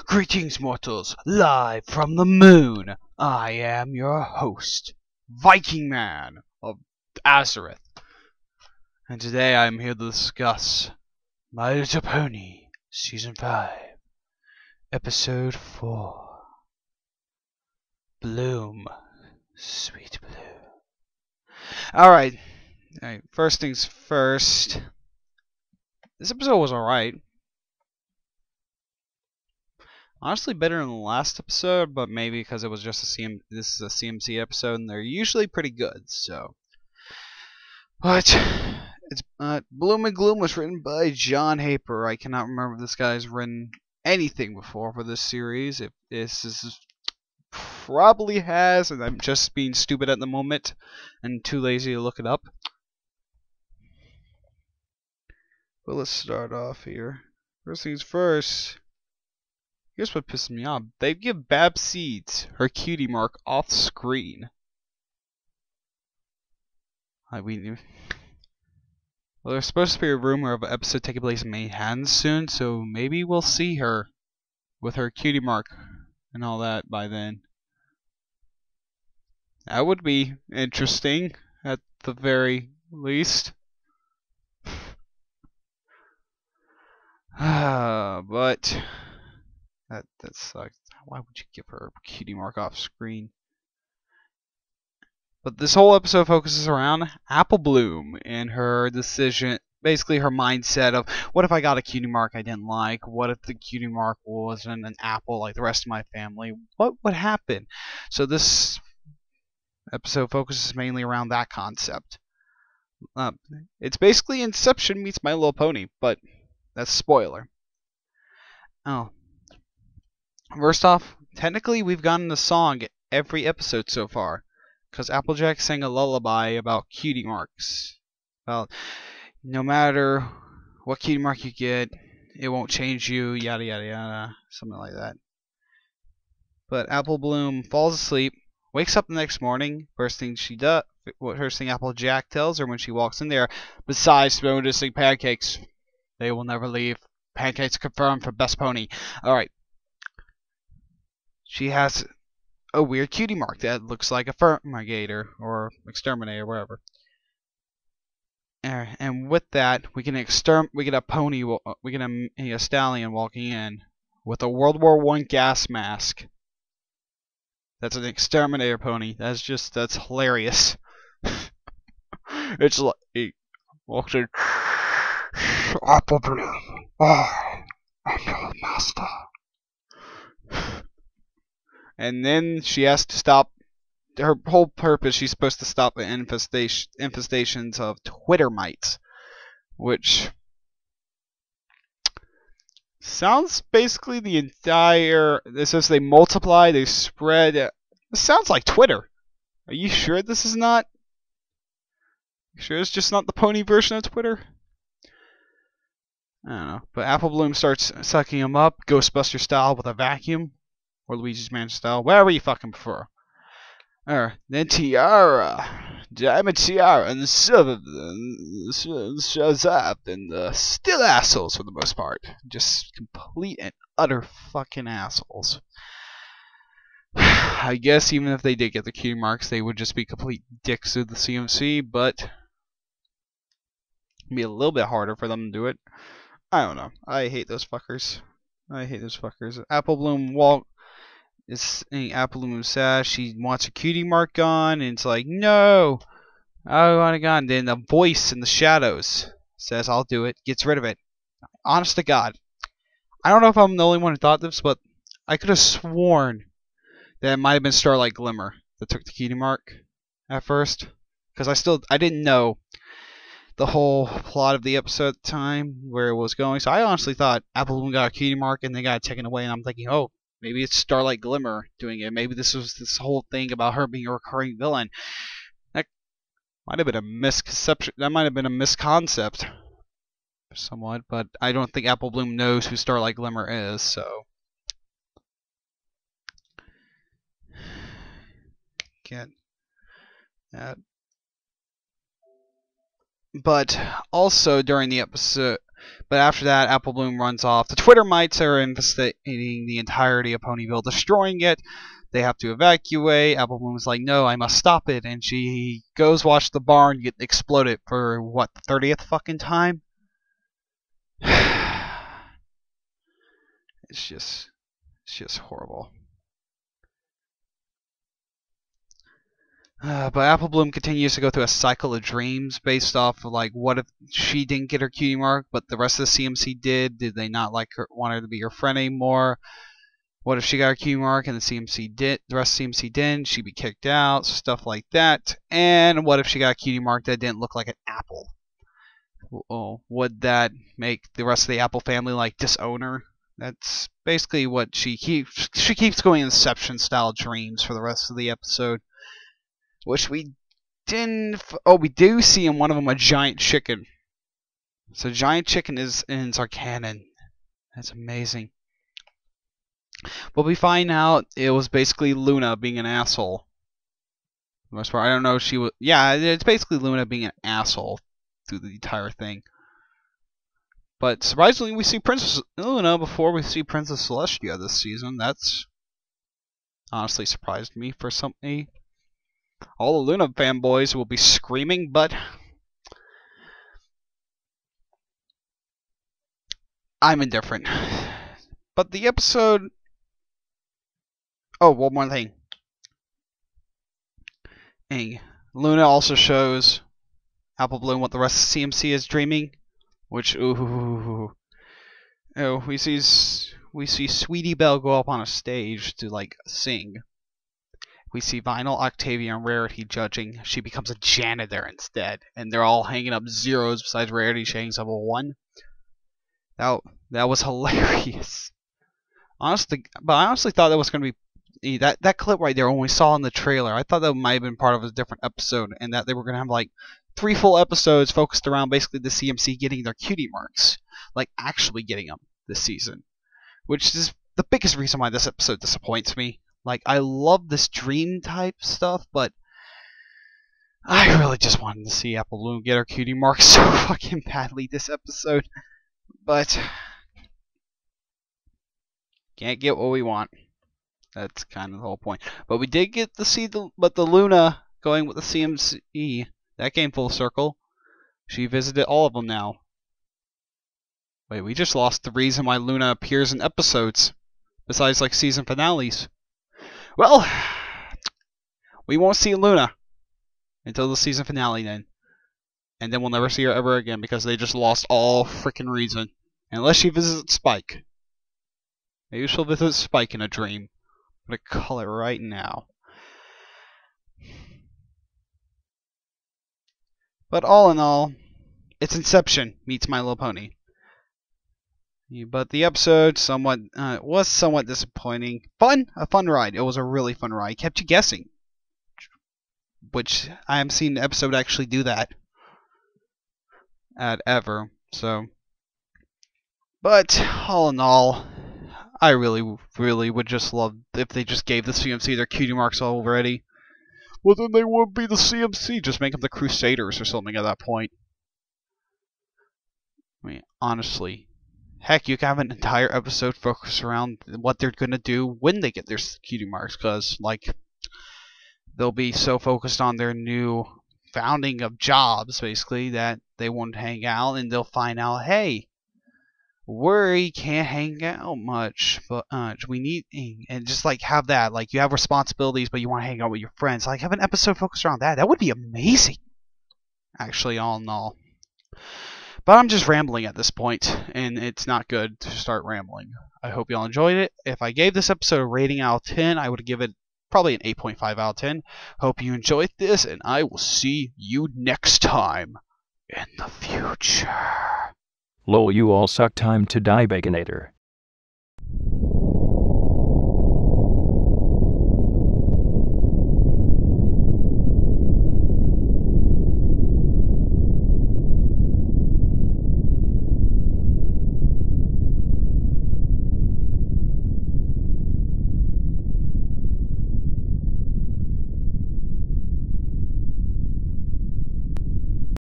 Greetings, mortals, live from the moon. I am your host, Viking Man of Azareth, and today I am here to discuss My Little Pony, Season 5, Episode 4, Bloom, Sweet Blue. Alright, first things first, this episode was alright. Honestly, better than the last episode, but maybe because it was just this is a CMC episode, and they're usually pretty good. So, but it's Bloom and Gloom was written by John Haper. I cannot remember if this guy's written anything before for this series. If this is probably has, and I'm just being stupid at the moment and too lazy to look it up. But let's start off here. First things first. Here's what pisses me off. They give Bab Seeds her cutie mark off screen. Well, there's supposed to be a rumor of an episode taking place in Manhattan soon, so maybe we'll see her with her cutie mark and all that by then. That would be interesting, at the very least. But that sucks. Why would you give her a cutie mark off screen? But this whole episode focuses around Apple Bloom and her decision, basically her mindset of, what if I got a cutie mark I didn't like? What if the cutie mark wasn't an apple like the rest of my family? What would happen? So this episode focuses mainly around that concept. It's basically Inception meets My Little Pony, but that's spoiler. Oh. First off, technically we've gotten a song every episode so far, because Applejack sang a lullaby about cutie marks. About no matter what cutie mark you get, it won't change you, yada yada yada, something like that. But Apple Bloom falls asleep, wakes up the next morning. First thing Applejack tells her when she walks in there, besides noticing pancakes, they will never leave. Pancakes confirmed for best pony. Alright. She has a weird cutie mark that looks like a fumigator or exterminator, whatever. And with that, we get a stallion walking in with a World War I gas mask. That's an exterminator pony. That's hilarious. It's like he walks in. Apple Bloom. I'm your master. And then she has to stop. Her whole purpose, she's supposed to stop the infestations of Twitter mites, which sounds basically the entire. This says they multiply, they spread. This sounds like Twitter. Are you sure this is not? You sure it's just not the pony version of Twitter? I don't know. But Apple Bloom starts sucking him up, Ghostbuster style, with a vacuum. Or Luigi's Mansion style, whatever you fucking prefer. Then Tiara, Diamond Tiara, and the Silver shows up, and still assholes for the most part. Just complete and utter fucking assholes. I guess even if they did get the cutie marks, they would just be complete dicks to the CMC, but it'd be a little bit harder for them to do it. I don't know. I hate those fuckers. Apple Bloom Apple Bloom sad. She wants her cutie mark gone, and it's like, no, I want it gone. Then a voice in the shadows says, I'll do it. Gets rid of it. Honest to God, I don't know if I'm the only one who thought this, but I could have sworn that it might have been Starlight Glimmer that took the cutie mark at first, because I didn't know the whole plot of the episode at the time, where it was going. So I honestly thought Apple Bloom got a cutie mark and they got it taken away, and I'm thinking, oh, maybe it's Starlight Glimmer doing it. Maybe this was this whole thing about her being a recurring villain. That might have been a misconception. That might have been a misconcept, somewhat. But I don't think Apple Bloom knows who Starlight Glimmer is. So get that. But also during the episode, But after that, Apple Bloom runs off. The Twitter mites are infestating the entirety of Ponyville, destroying it. They have to evacuate. Apple Bloom's like, no, I must stop it. And she goes watch the barn get exploded for, what, the 30th fucking time? It's just horrible. But Apple Bloom continues to go through a cycle of dreams based off of, like, what if she didn't get her cutie mark, but the rest of the CMC did? Did they not want her to be her friend anymore? What if she got her cutie mark and the rest of the CMC didn't? She'd be kicked out, stuff like that. And what if she got a cutie mark that didn't look like an apple? Oh, would that make the rest of the Apple family, like, disown her? That's basically what she keeps going Inception-style dreams for the rest of the episode. Which we didn't... Oh, we do see in one of them a giant chicken. So giant chicken is in our canon. That's amazing. But we find out it was basically Luna being an asshole. For the most part, I don't know if she was... Yeah, it's basically Luna being an asshole through the entire thing. But surprisingly, we see Princess Luna before we see Princess Celestia this season. That's honestly surprised me for something. All the Luna fanboys will be screaming, but I'm indifferent. But the episode... Oh, one more thing. Luna also shows Apple Bloom what the rest of CMC is dreaming, which, ooh. Oh, we see Sweetie Belle go up on a stage to, like, sing. We see Vinyl, Octavia, and Rarity judging. She becomes a janitor instead, and they're all hanging up zeros besides Rarity. She hangs up a 1. That was hilarious. Honestly, but I honestly thought that was going to be that clip right there. When we saw in the trailer, I thought that might have been part of a different episode, and that they were going to have like 3 full episodes focused around basically the CMC getting their cutie marks, like actually getting them this season, which is the biggest reason why this episode disappoints me. Like, I love this dream type stuff, but I really just wanted to see Apple Bloom get her cutie mark so fucking badly this episode. But can't get what we want. That's kind of the whole point. But we did get to see the Luna going with the CMC. That came full circle. She visited all of them now. Wait, we just lost the reason why Luna appears in episodes, besides like season finales. Well, we won't see Luna until the season finale then. And then we'll never see her ever again because they just lost all freaking reason. Unless she visits Spike. Maybe she'll visit Spike in a dream. I'm gonna call it right now. But all in all, it's Inception meets My Little Pony. But the episode was somewhat disappointing. A fun ride. It was a really fun ride. Kept you guessing. Which I haven't seen an episode actually do that ever. So, but all in all, I really would just love if they just gave the CMC their cutie marks already. Well, then they wouldn't be the CMC. Just make them the Crusaders or something at that point. I mean, honestly. Heck, you can have an entire episode focused around what they're going to do when they get their cutie marks, because, like, they'll be so focused on their new founding of jobs, basically, that they won't hang out, and they'll find out, hey, we can't hang out much, but we need, and just, like, have that, like, you have responsibilities, but you want to hang out with your friends, like, have an episode focused around that. That would be amazing, actually, all in all. But I'm just rambling at this point, and it's not good to start rambling. I hope y'all enjoyed it. If I gave this episode a rating out of 10, I would give it probably an 8.5 out of 10. Hope you enjoyed this, and I will see you next time in the future. Lol, you all suck. Time to die, Baconator.